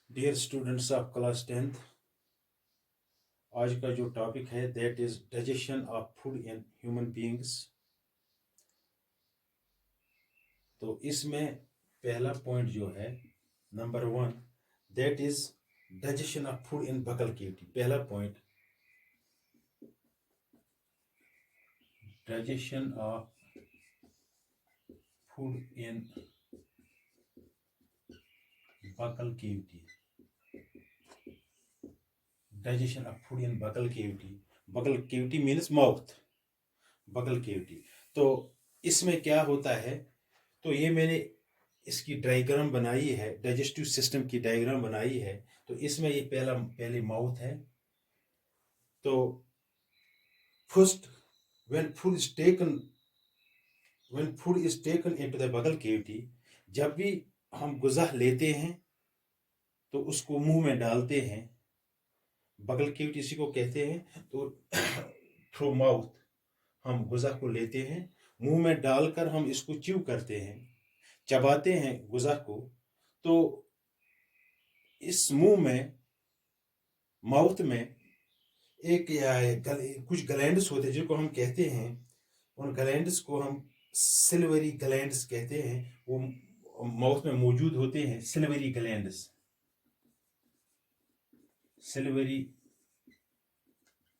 Dear students of class 10th, आज का जो टॉपिक है that is digestion of food in human beings. तो इसमें पहला पॉइंट जो है number 1 that is digestion of food in buccal cavity. पहला point, digestion of food in buccal cavity. Digestion of food in buccal cavity. Buccal cavity means mouth, buccal cavity. तो इसमें क्या होता है, तो ये मैंने इसकी डायग्राम बनाई है, डाइजेस्टिव सिस्टम की डायग्राम बनाई है। तो इसमें ये पहले माउथ है। तो first when food is taken into the बगल केविटी, जब भी हम गुज़ा लेते हैं तो उसको मुंह में डालते हैं। बगल केविटी इसी को कहते हैं। तो थ्रू माउथ हम गुज़ा को लेते हैं, मुंह में डालकर हम इसको च्यू करते हैं, चबाते हैं गुज़ा को। तो इस मुंह में, माउथ में एक या कुछ ग्लैंड्स होते हैं जिनको हम कहते हैं, उन ग्लैंड्स को हम सिल्वरी ग्लैंड्स कहते हैं। वो माउथ में मौजूद होते हैं, सिल्वरी ग्लैंड्स, सिल्वरी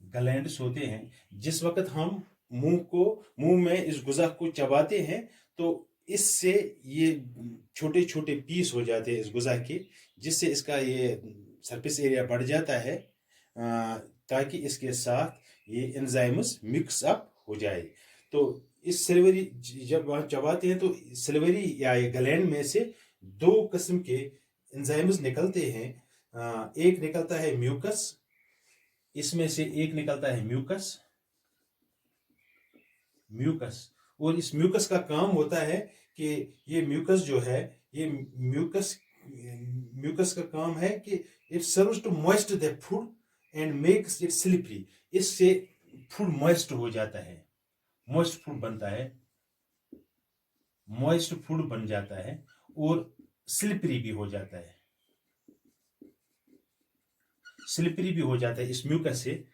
ग्लैंड्स होते हैं। जिस वक्त हम मुंह में इस गुज़ा को चबाते हैं तो इससे ये छोटे छोटे पीस हो जाते हैं इस गुज़ा के, जिससे इसका ये सरफेस एरिया बढ़ जाता है, ताकि इसके साथ ये एंजाइम्स मिक्स अप हो जाए। तो इस सिल्वरी, जब वहाँ चबाते हैं तो सिल्वरी या ये ग्लैंड में से दो किस्म के एंजाइम्स निकलते हैं। एक निकलता है म्यूकस, इसमें से एक निकलता है म्यूकस। और इस म्यूकस का काम होता है कि ये म्यूकस जो है, ये म्यूकस का काम है कि it serves to moist the food and makes it slippery. इससे फूड मॉइस्ट हो जाता है, मॉइस्ट फूड बनता है, मॉइस्ट फूड बन जाता है और स्लिपरी भी हो जाता है, स्लिपरी भी हो जाता है इस म्यूकस से।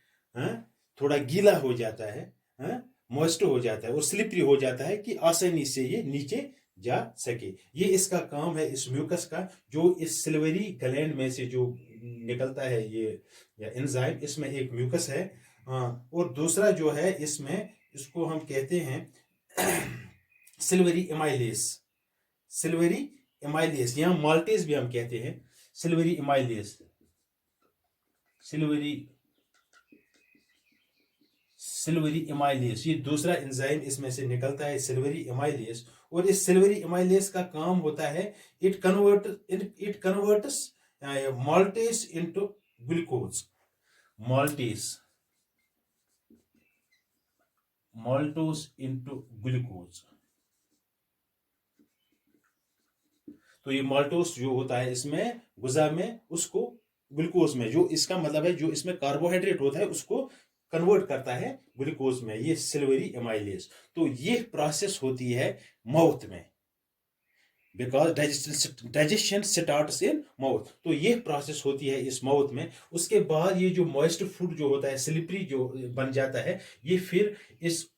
थोड़ा गीला हो जाता है, मॉइस्ट हो जाता है और स्लिपरी हो जाता है कि आसानी से ये नीचे जा सके। ये इसका काम है इस म्यूकस का, जो इस सिल्वरी ग्लैंड में से जो निकलता है ये या एंजाइम, इसमें एक म्यूकस है। और दूसरा जो है इसमें, इसको हम कहते हैं सिल्वरी एमाइलेस, सिल्वरी एमाइलेस, यहाँ माल्टेज भी हम कहते हैं, सिल्वरी एमाइलेस, सिल्वरी एमाइलेस। ये दूसरा एंजाइम इसमें से निकलता है, सिल्वरी एमाइलेस। और इस सिल्वरी एमाइलेस का काम होता है, it converts maltase into glucose, maltase, maltose into glucose. तो ये माल्टोज जो होता है इसमें गुज़ा में, उसको ग्लूकोज में, जो इसका मतलब है जो इसमें कार्बोहाइड्रेट होता है उसको कन्वर्ट करता है ग्लूकोज में, ये सिल्वरी एमाइलेज। तो ये प्रोसेस होती है माउथ में, because digestion starts in mouth. तो ये प्रोसेस होती है इस माउथ में। उसके बाद ये जो मॉइस्ट फूड जो होता है, स्लिपरी जो बन जाता है, ये फिर इस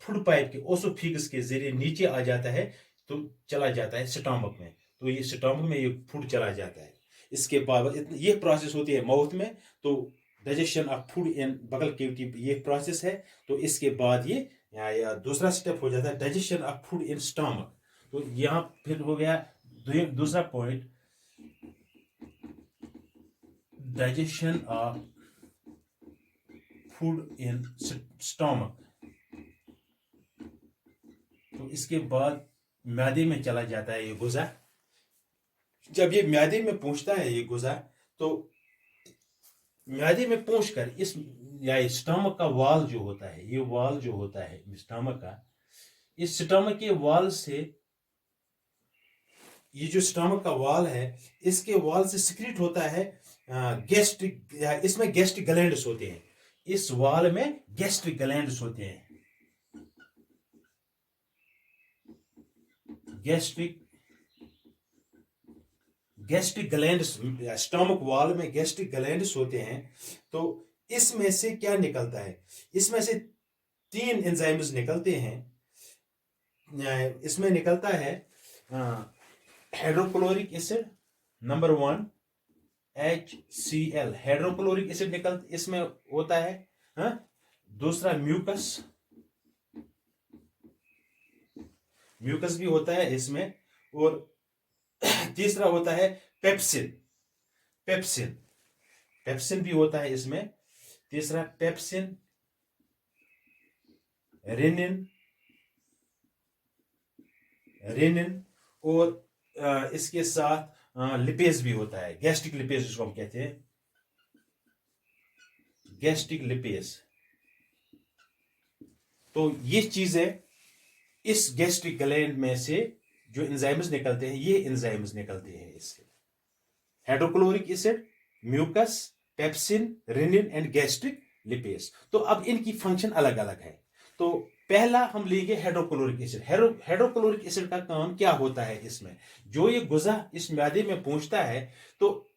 फूड पाइप के ओसोफिगस के जरिए नीचे आ जाता है, तो चला जाता है स्टमक में। तो ये स्टमक में ये फूड चला जाता है। इसके बाद ये प्रोसेस होती है माउथ में। तो डाइजेशन ऑफ फूड इन बगल केविटी ये प्रोसेस है। तो इसके बाद ये या दूसरा स्टेप हो जाता है digestion of food in stomach. तो यहां फिर हो गया दूसरा point, digestion of food in stomach. तो इसके बाद मैदे में चला जाता है ये गुज़ा। जब ये मैदे में पहुंचता है ये गुज़ा, तो मैदे में पहुंचकर इस या स्टमक का वाल जो होता है, ये वाल जो होता है स्टमक का, इस स्टमक के वाल से, ये जो स्टमक का वाल है, इसके वाल से सिक्रीट होता है गैस्ट्रिक, इसमें गैस्ट्रिक ग्लैंड्स होते हैं, इस वाल में गैस्ट्रिक ग्लैंड्स होते हैं, gastric gastric glands, stomach wall में गैस्ट्रिक ग्लैंड्स होते हैं। तो इसमें से क्या निकलता है? इसमें से 3 एंजाइम्स निकलते हैं। इसमें निकलता है hydrochloric acid, number 1 HCl, hydrochloric acid निकल इसमें होता है। हाँ? दूसरा म्यूकस, म्यूकस भी होता है इसमें। और तीसरा होता है पेप्सिन, पेप्सिन, पेप्सिन भी होता है इसमें। तीसरा पेप्सिन, रेनिन, रेनिन, और इसके साथ लिपेज भी होता है, गैस्ट्रिक लिपेज जिसको हम कहते हैं, गैस्ट्रिक लिपेज। तो ये चीजें इस गैस्ट्रिक ग्लैंड में से जो एंजाइम्स निकलते हैं, ये एंजाइम्स निकलते हैं इससे। Hydrochloric acid, mucus, pepsin, rennin and gastric lipase. तो अब इनकी फंक्शन अलग अलग है। तो पहला हम लेंगे हाइड्रोक्लोरिक एसिड। हाइड्रोक्लोरिक एसिड का काम क्या होता है? इसमें जो ये गुजा इस मैदे में पहुंचता है, तो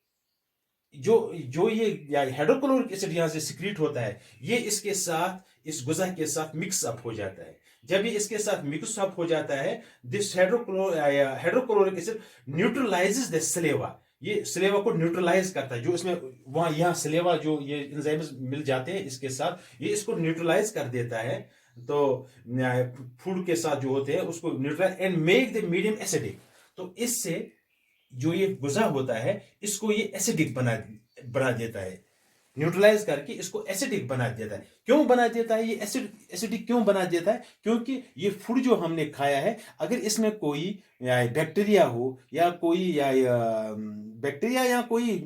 जो ये हाइड्रोक्लोरिक एसिड यहां से सिक्रीट होता है, ये इसके साथ, इस गुजा के साथ मिक्स अप हो जाता है। जब ये इसके साथ मिक्स अप हो जाता है, this hydrochloric acid neutralises the saliva, ये सलेवा को न्यूट्रलाइज करता है। जो इसमें वहां यहाँ सलेवा जो ये एंजाइम्स मिल जाते हैं इसके साथ, ये इसको न्यूट्रलाइज कर देता है। तो फूड के साथ जो होते हैं उसको neutralise and make the medium acidic. तो इससे जो ये गुजा होता है इसको ये एसिडिक बना देता है, न्यूट्रलाइज करके इसको एसिडिक बना देता है। क्यों बना देता है ये एसिडिक क्यों बना देता है? क्योंकि ये फूड जो हमने खाया है, अगर इसमें कोई बैक्टीरिया हो या कोई बैक्टीरिया या कोई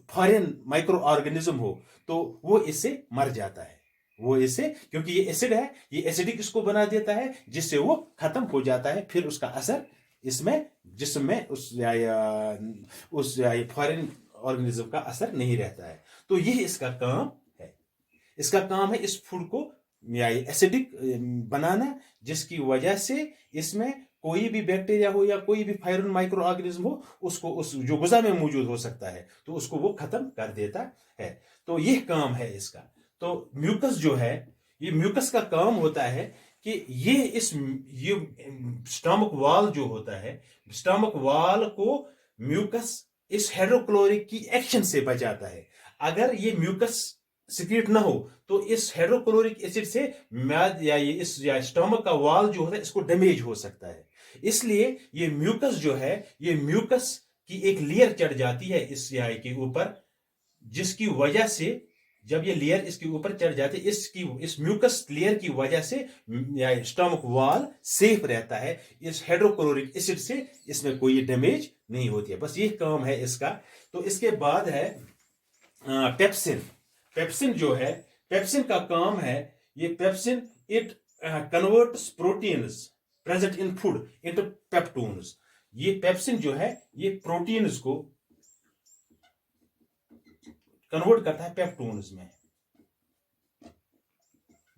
फॉरेन माइक्रो ऑर्गेनिज्म हो, तो वो इससे मर जाता है। वो इससे, क्योंकि ये एसिड है, ये एसिडिक इसको बना देता है, जिससे वो खत्म हो जाता है। फिर उसका असर इसमें जिस्म में उस फॉरेन ऑर्गेनिज्म का असर नहीं रहता है। तो यही इसका काम है। इसका काम है इस फूड को एसिडिक बनाना, जिसकी वजह से इसमें कोई भी बैक्टीरिया हो या कोई भी फॉरेन माइक्रो ऑर्गेनिज्म हो, उसको उस जो गुजा में मौजूद हो सकता है, तो उसको वो खत्म कर देता है। तो यह काम है इसका। तो म्यूकस जो है, ये म्यूकस का काम होता है कि ये स्टमक वॉल जो होता है, स्टमक वॉल को म्यूकस इस हाइड्रोक्लोरिक की एक्शन से बचाता है। अगर ये म्यूकस सिक्रीट ना हो, तो इस हाइड्रोक्लोरिक एसिड से इस स्टमक का वॉल जो होता है इसको डैमेज हो सकता है। इसलिए ये म्यूकस जो है, ये म्यूकस की एक लेयर चढ़ जाती है इस के ऊपर, जिसकी वजह से जब ये लेयर इसके ऊपर चढ़ जाती है, इस म्यूकस लेयर की वजह से स्टमक वॉल सेफ रहता है। इस हाइड्रोक्लोरिक एसिड से इसमें कोई डैमेज नहीं होती है। बस ये काम है इसका। तो इसके बाद है पेप्सिन। पेप्सिन जो है, पेप्सिन का काम है, ये pepsin it converts proteins present in food into peptones. ये पेप्सिन जो है, ये प्रोटीन्स को कन्वर्ट करता है पेप्टोन्स में।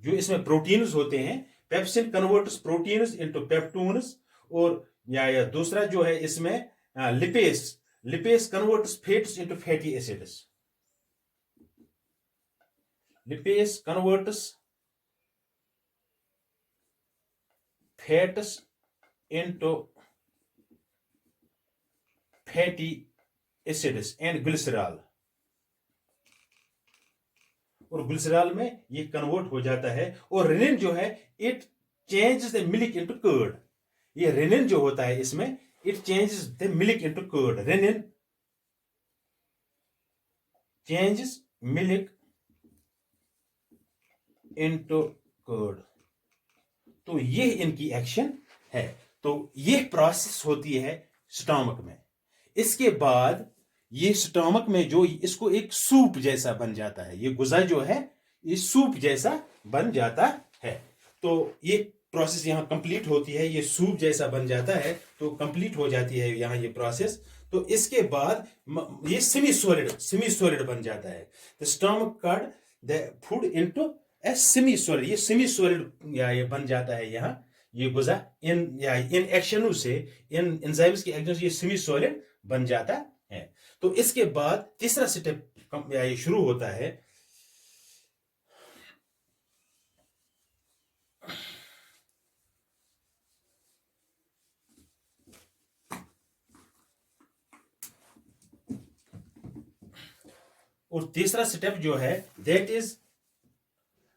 जो इसमें प्रोटीन्स होते हैं, pepsin converts proteins into peptones. और या दूसरा जो है इसमें lipase, lipase converts fats into fatty acids. Lipase converts fats into fatty acids and glycerol. और ग्लिसरॉल में ये कन्वर्ट हो जाता है। और रेनिन जो है, it changes the milk into curd. ये रेनिन जो होता है इसमें, it changes the milk into curd. Rennin changes milk into curd. तो ये इनकी एक्शन है। तो ये प्रोसेस होती है स्टमक में। इसके बाद ये स्टमक में जो इसको एक सूप जैसा बन जाता है, ये गुजा जो है ये सूप जैसा बन जाता है। तो ये प्रोसेस यहाँ कंप्लीट होती है, ये सूप जैसा बन जाता है, तो कंप्लीट हो जाती है यहाँ ये प्रोसेस। तो इसके बाद ये सेमी सॉलिड बन जाता है। The stomach cut the food into a semi solid. ये सेमी सॉलिड ये बन जाता है यहाँ, ये गुजा इन एक्शनों से, इन एंजाइम्स के एक्शन से ये सेमी सॉलिड बन जाता है। तो इसके बाद तीसरा स्टेप ये शुरू होता है। और तीसरा स्टेप जो है that is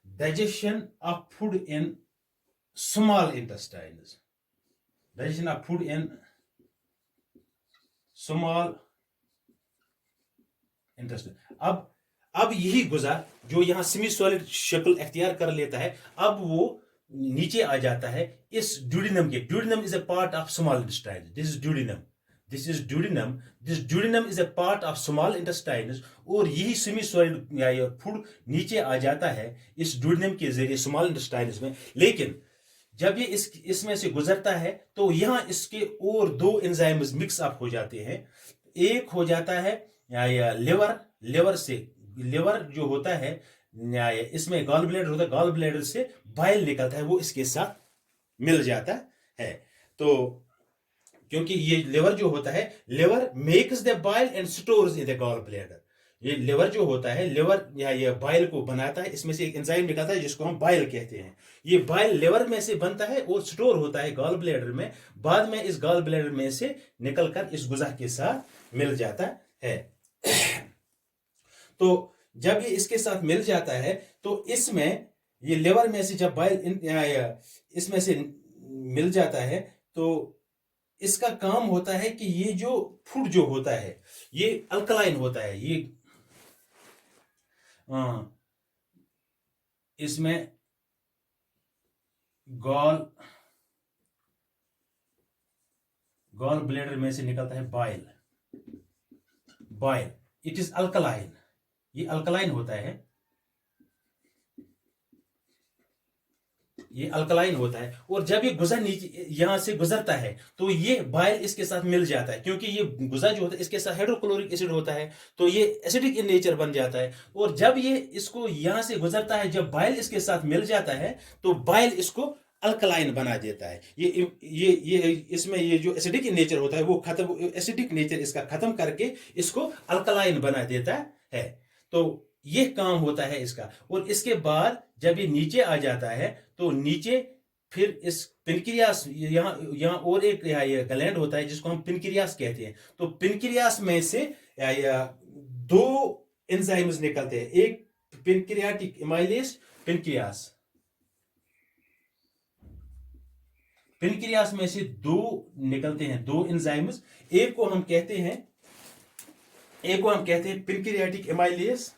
digestion of food in small intestines. Digestion of food in small intestine. अब यही गुजा जो यहां सेमी सॉलिड शक्ल अख्तियार कर लेता है, अब वो नीचे आ जाता है इस ड्यूडिनम के। Duodenum is a part of small intestine. This is duodenum, this is duodenum, this duodenum is a part of small intestines. और यही सेमी सॉलिड या फूड नीचे आ जाता है इस ड्यूडिनम के जरिए स्मॉल इंटेस्टाइन्स में। लेकिन जब ये इसमें से गुजरता है तो यहां इसके और दो एंजाइम्स मिक्स अप हो जाते हैं। एक हो जाता है या लिवर जो होता है, इसमें गॉल ब्लैडर होता है, गॉल ब्लैडर से बाइल निकलता है, वो इसके साथ मिल जाता है। तो क्योंकि ये लिवर जो होता है, liver makes the bile and stores in the gall bladder. ये लिवर जो होता है, लिवर या ये बाइल को बनाता है, इसमें से एक एंजाइम निकलता है जिसको हम बाइल कहते हैं। ये बाइल लिवर में से बनता है और स्टोर होता है गॉल ब्लैडर में। बाद में इस गॉल ब्लैडर में से निकलकर इस गुजा के साथ मिल जाता है। तो जब ये इसके साथ मिल जाता है तो इसमें ये लिवर में से जब बाइल इसमें से मिल जाता है तो इसका काम होता है कि ये जो फूड जो होता है ये अल्कलाइन होता है। ये इसमें गॉल ब्लैडर में से निकलता है बाइल। इट इज अल्कलाइन, ये अल्कलाइन होता है, ये अल्कलाइन होता है। और जब ये गुजा नीचे यहां से गुजरता है तो ये बाइल इसके साथ मिल जाता है, क्योंकि ये गुजा जो होता है इसके साथ हाइड्रोक्लोरिक एसिड होता है, तो ये एसिडिक इन नेचर बन जाता है। और जब ये इसको यहां से गुजरता है, जब बाइल इसके साथ मिल जाता है तो बाइल इसको अल्कलाइन बना देता है। ये इसमें ये जो एसिडिक इन नेचर होता है वो खत्म, एसिडिक नेचर इसका खत्म करके इसको अल्कलाइन बना देता है। तो ये काम होता है इसका। और इसके बाद जब ये नीचे आ जाता है तो नीचे फिर इस पिनक्रियास, यहाँ और एक ये ग्लैंड होता है जिसको हम पिनक्रियास कहते हैं। तो पिनक्रियास में से दो एंजाइम्स निकलते हैं, एक पिनक्रियाटिक एमाइलेज, पिनक्रियास में से दो निकलते हैं, दो एंजाइम्स। एक को हम कहते हैं पिनक्रियाटिक एमाइलेज,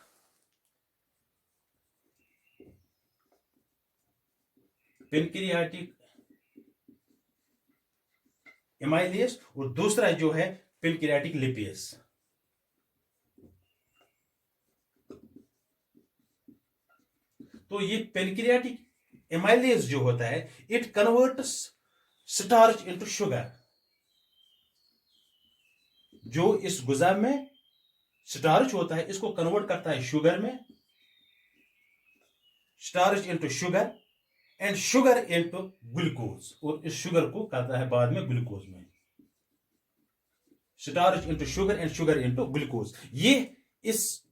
और दूसरा जो है पिनक्रियाटिक लिपेज। तो ये पेनक्रियाटिक एमाइलेज जो होता है it converts starch into sugar. जो इस गुजा में स्टार्च होता है इसको कन्वर्ट करता है शुगर में, starch into sugar and sugar into glucose, और इस शुगर को करता है बाद में ग्लूकोज में। Starch into sugar and sugar into glucose. ये इस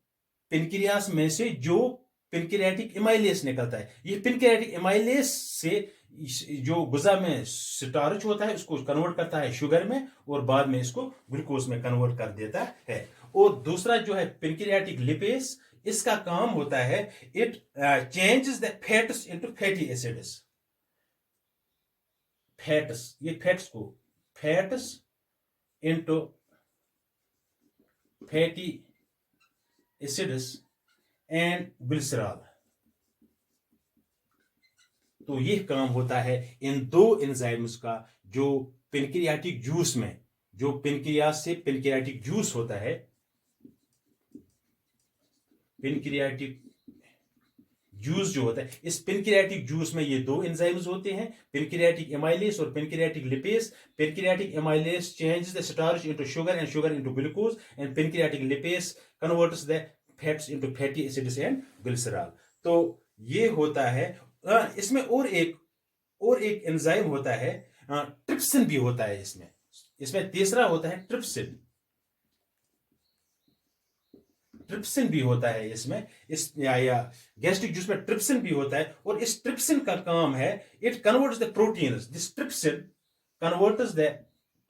पेनक्रियास में से जो पिनक्रियाटिक एमाइलेज निकलता है, ये पिनक्रियाटिक एमाइलेज से जो गुजा में स्टार्च होता है उसको कन्वर्ट करता है शुगर में और बाद में इसको ग्लूकोज में कन्वर्ट कर देता है। और दूसरा जो है पिनक्रियाटिक लिपेज, इसका काम होता है it changes the fats into fatty acids. Fats, ये फैट्स को fats into fatty acids and glycerol. तो यह काम होता है इन दो एंजाइम्स का, जो पेनक्रियाटिक जूस में, जो पेनक्रियास से पेनक्रियाटिक जूस होता है, पेनक्रियाटिक जूस जो होता है, इस पेनक्रियाटिक जूस में ये दो एंजाइम्स होते हैं, पेनक्रियाटिक एमाइलेज और pancreatic lipase. Pancreatic amylase changes the starch into sugar and sugar into glucose, and pancreatic lipase converts the fats into fatty acids and glycerol. तो ये होता है। इसमें और एक एंजाइम होता है, ट्रिप्सिन भी होता है इसमें तीसरा होता है ट्रिप्सिन। ट्रिप्सिन भी होता है इसमें, इस या गैस्ट्रिक जूस में ट्रिप्सिन भी होता है, और इस ट्रिप्सिन का काम है, it converts the proteins, this trypsin converts the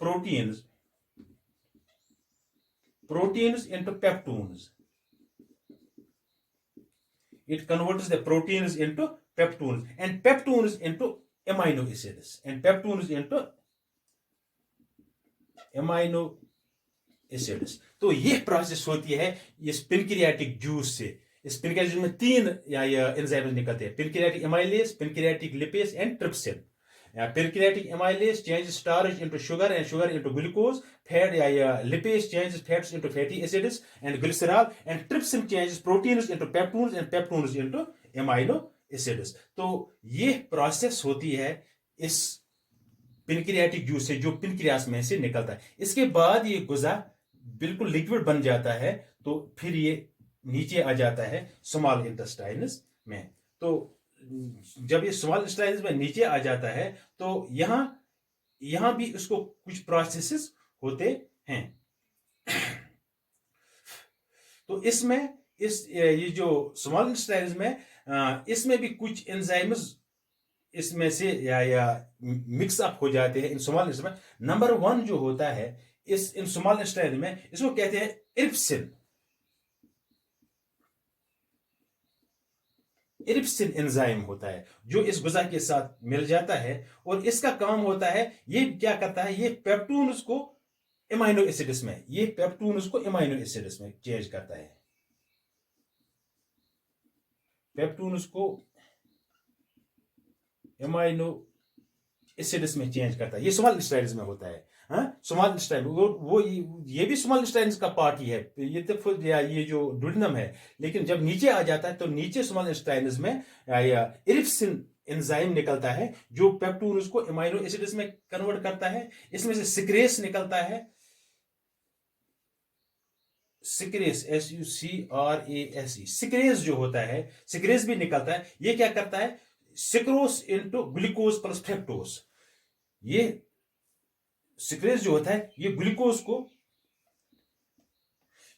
proteins into peptones. It converts the proteins into peptones, and peptones into amino acids, and peptones into amino acids. तो ये प्रोसेस होती है इस पेनक्रियाटिक जूस से। इस पेनक्रियाटिक जूस में 3 enzymes निकलते हैं, pancreatic amylase, pancreatic lipase and trypsin. Pancreatic amylase changes starch into sugar and sugar into glucose. Fat lipase changes fats into fatty acids and glycerol, and trypsin changes proteins into peptones and peptones into amino acids. तो ये process होती है इस pancreatic juice से, जो pancreas में से निकलता है. इसके बाद ये गुजा बिल्कुल लिक्विड बन जाता है, तो फिर ये नीचे आ जाता है स्मॉल इंटेस्टाइन्स में. तो जब ये स्मॉल इंटेस्टाइन्स में नीचे आ जाता है, तो यहां भी उसको कुछ प्रोसेसेस होते हैं. तो इसमें ये जो स्मॉल इंटेस्टाइन्स में इसमें भी कुछ एंजाइम्स इसमें से या मिक्स अप हो जाते हैं इन स्मॉल इंटेस्टाइन में. नंबर 1 जो होता है इन स्मॉल इंटेस्टाइन में, इसको कहते हैं इरिप्सिन. इरिप्सिन एंजाइम होता है जो इस गुजा के साथ मिल जाता है, और इसका काम होता है, ये क्या करता है, ये पेप्टोन्स को एमाइनो एसिड्स में, ये पेप्टोन्स को एमाइनो एसिड्स में चेंज करता है. पेप्टोन्स को एमाइनो एसिड्स में चेंज करता है. ये स्मॉल इंटेस्टाइन्स में होता है. स्मॉल इंटेस्टाइन वो ये भी स्मॉल इंटेस्टाइन का पार्ट ही है, ये तो ये जो डुडेनम है. लेकिन जब नीचे आ जाता है, तो नीचे स्मॉल इंटेस्टाइन में इरिप्सिन एंजाइम निकलता है, जो पेप्टोन्स को एमाइनो एसिड्स में कन्वर्ट करता है. इसमें से सिक्रेस निकलता है, सिक्रेस, SUCRASE, सिक्रेस जो होता है, सिक्रेस भी निकलता है. ये क्या करता है, सिक्रोस इनटू ग्लूकोज प्लस फ्रक्टोज. ये सिक्रेस जो होता है, ये ग्लूकोज को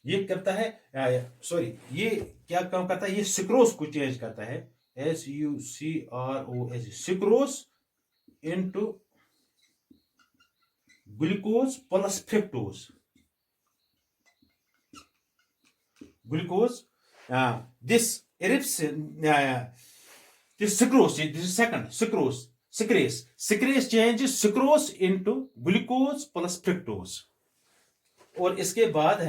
ये करता है, ये क्या काम करता है, ये सिक्रोस को चेंज करता है, SUCROS, sucrose into glucose plus fructose. Glucose, this erepsin, this sucrose, this is second, secrase changes sucrose into glucose plus fructose. और इसके बाद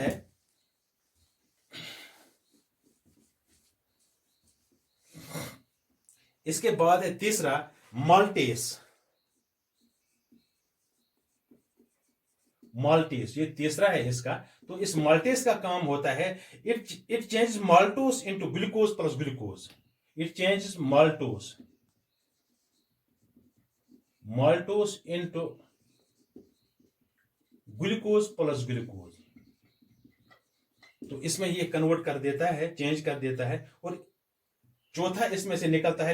है तीसरा माल्टेस. ये तीसरा है इसका. तो इस माल्टेस का काम होता है, it changes maltose into glucose plus glucose. It changes maltose into glucose plus glucose. तो इसमें ये कन्वर्ट कर देता है, चेंज कर देता है. और चौथा इसमें से निकलता है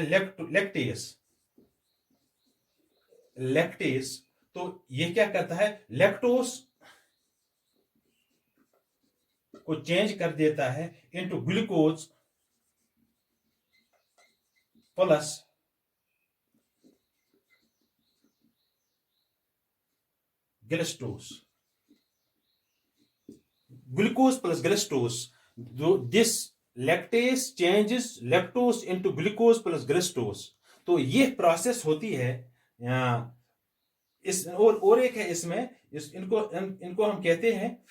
लैक्टेस. तो ये क्या करता है, लैक्टोस को चेंज कर देता है into glucose plus glucose. Glucose plus glucose. This lactase changes lactose into glucose plus glucose. तो ये प्रोसेस होती है. इस और एक है इसमें, इनको हम कहते हैं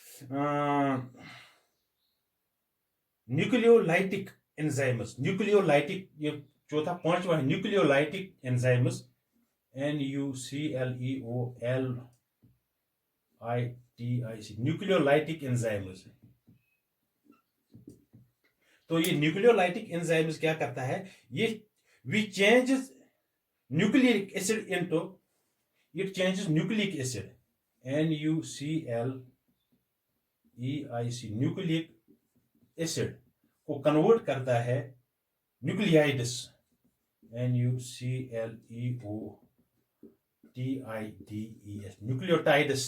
न्यूक्लियोलाइटिक एंजाइम्स. न्यूक्लियोलाइटिक, ये चौथा, पांचवा है nucleolytic enzymes, NUCLEOLITIC, nucleolytic enzymes. तो ये न्यूक्लियोलाइटिक एंजाइम्स क्या करता है, ये we changes nucleic acid into, it changes nucleic acid, NUCLEIC, nucleic acid को कन्वर्ट करता है न्यूक्लियाइड्स, NUCLEOTIDES NUCLEOTIDES,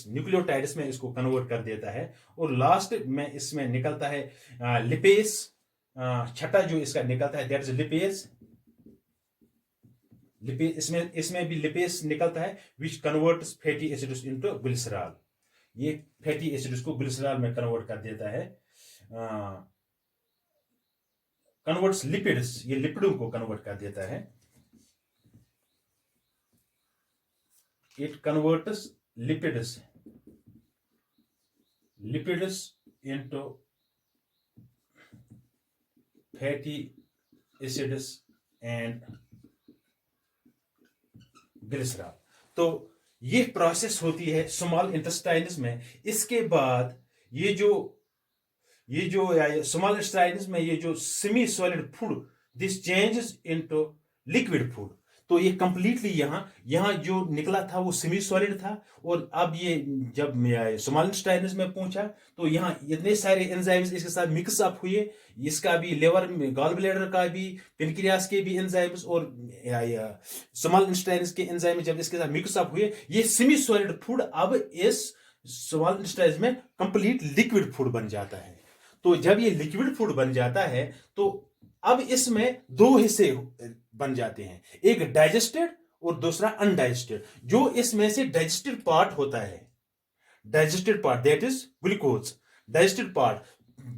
न्यूक्लियोटाइड्स में इसको कन्वर्ट कर देता है। और लास्ट में इसमें निकलता है लिपेस, छठा जो इसका निकलता है दैट इज लिपेस। इसमें भी लिपेस निकलता है which converts fatty acids into glycerol. ये फैटी एसिड्स को ग्लिसरॉल में कन्वर्ट कर देता है, कन्वर्ट्स लिपिड्स, ये लिपिडों को कन्वर्ट कर देता है। It converts lipids into fatty acids and glycerol. तो ये प्रोसेस होती है स्मॉल इंटेस्टाइन्स में। इसके बाद ये जो स्मॉल इंटेस्टाइन्स में ये जो semi solid food this changes into liquid food. तो ये कंप्लीटली यहाँ जो निकला था वो सेमी सॉलिड था, और अब ये जब स्मॉल इंटेस्टाइन्स में पहुंचा तो यहाँ इतने सारे एंजाइम्स इसके साथ मिक्स अप हुए। इसका भी लिवर, गॉल ब्लैडर का भी, पेनक्रियास के भी एंजाइम्स और स्मॉल इंटेस्टाइन्स के एंजाइम जब इसके साथ मिक्स अप हुए, ये सेमी सॉलिड फूड अब इस स्मॉल इंटेस्टाइन्स में कंप्लीट लिक्विड फूड बन जाता है। तो जब ये लिक्विड फूड बन जाता है तो अब इसमें दो हिस्से बन जाते हैं, एक डाइजेस्टेड और दूसरा अनडाइजेस्टेड। जो इसमें से डाइजेस्टेड पार्ट होता है, digested part that is glucose, digested part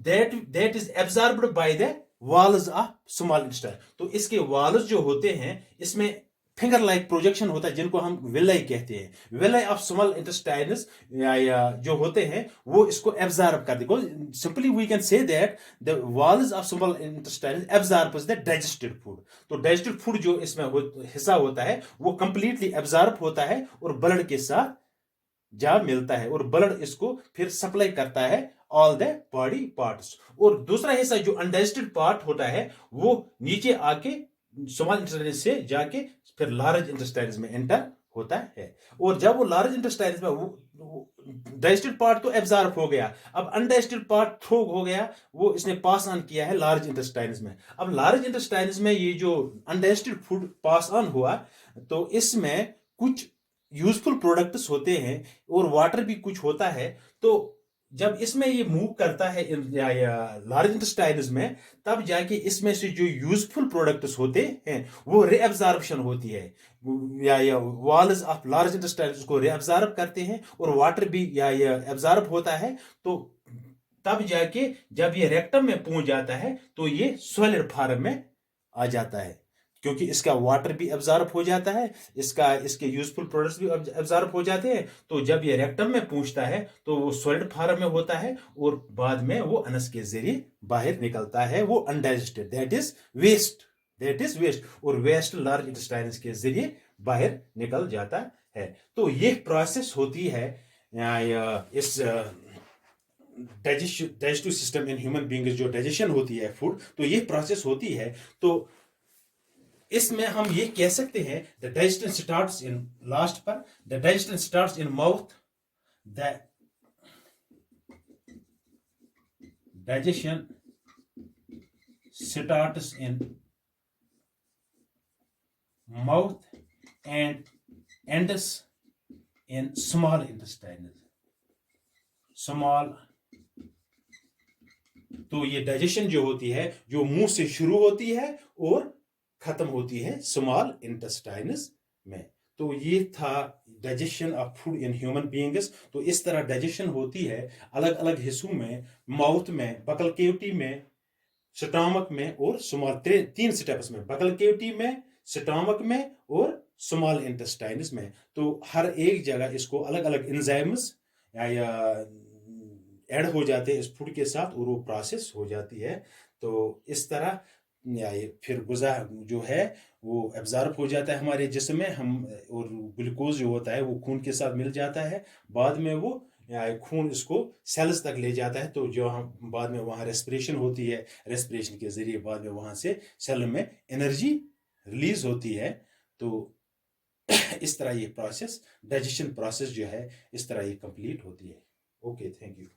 that is absorbed by the walls of small intestine. तो इसके वॉल्स जो होते हैं इसमें फिंगर लाइक प्रोजेक्शन होता है जिनको हम विलाई कहते हैं। विलाई ऑफ स्मॉल इंटेस्टाइन्स जो होते हैं वो इसको एब्जॉर्ब कर देते। Simply we can say that the walls of small intestines absorbs the digested food. तो डाइजेस्टेड फूड जो इसमें हिस्सा होता है वो कंप्लीटली एब्जॉर्ब होता है और ब्लड के साथ जा मिलता है, और ब्लड इसको फिर सप्लाई करता है ऑल द बॉडी पार्ट्स। और दूसरा हिस्सा जो अनडाइजेस्टेड पार्ट होता है वो नीचे आके स्मॉल इंटेस्टाइन से जाके फिर लार्ज इंटेस्टाइन में एंटर होता है। और जब वो लार्ज इंटेस्टाइन में डाइजेस्टेड पार्ट तो एब्जॉर्ब हो गया, अब अनडाइजेस्टेड पार्ट थ्रो हो गया, वो इसने पास ऑन किया है लार्ज इंटेस्टाइन में। अब लार्ज इंटेस्टाइन में ये जो अनडाइजेस्टेड फूड पास ऑन हुआ तो इसमें कुछ यूजफुल प्रोडक्ट्स होते हैं और वाटर भी कुछ होता है। तो जब इसमें ये मूव करता है लार्ज इंटेस्टाइन्स में, तब जाके इसमें से जो यूजफुल प्रोडक्ट्स होते हैं वो रीअब्जॉर्प्शन होती है, या वॉल्स ऑफ लार्ज इंटेस्टाइन्स को रीअब्जॉर्ब करते हैं और वाटर भी एब्जॉर्ब होता है। तो तब जाके जब ये रेक्टम में पहुंच जाता है तो ये सॉलिड फॉर्म में आ जाता है, क्योंकि इसका वाटर भी एब्जॉर्ब हो जाता है, इसके यूजफुल प्रोडक्ट्स भी एब्जॉर्ब हो जाते हैं। तो जब ये रेक्टम में पहुंचता है तो वो सॉलिड फॉर्म में होता है और बाद में वो अनस के जरिए बाहर निकलता है, वो अनडाइजेस्टेड दैट इज वेस्ट, और वेस्ट लार्ज इंटेस्टाइन्स के जरिए बाहर निकल जाता है। तो ये प्रोसेस होती है इस digestive system in human being, जो डाइजेशन होती है फूड, तो ये प्रोसेस होती है। तो इसमें हम ये कह सकते हैं the digestion starts in, last पर the digestion starts in mouth, the digestion starts in mouth and ends in small intestine. Small, तो ये डाइजेशन जो होती है जो मुंह से शुरू होती है और खत्म होती है स्मॉल इंटेस्टाइन्स में। तो ये था digestion of food in human beings. तो इस तरह डाइजेशन होती है अलग अलग हिस्सों में, माउथ में, बकल केविटी में, स्टमक में और स्मॉल, तीन स्टेप्स में, बकल केविटी में, स्टमक में और स्मॉल इंटेस्टाइन्स में। तो हर एक जगह इसको अलग अलग एंजाइम्स या ऐड हो जाते हैं इस फूड के साथ और वो प्रोसेस हो जाती है। तो इस तरह फिर गुज़ा जो है वो एब्जॉर्ब हो जाता है हमारे जिस्म में, हम, और ग्लूकोज जो होता है वो खून के साथ मिल जाता है। बाद में वो खून इसको सेल्स तक ले जाता है, तो जो हम बाद में वहाँ रेस्पिरेशन होती है, रेस्पिरेशन के जरिए बाद में वहाँ से सेल में एनर्जी रिलीज होती है। तो इस तरह ये प्रोसेस, डाइजेशन प्रोसेस जो है इस तरह ये कंप्लीट होती है। Okay, thank you.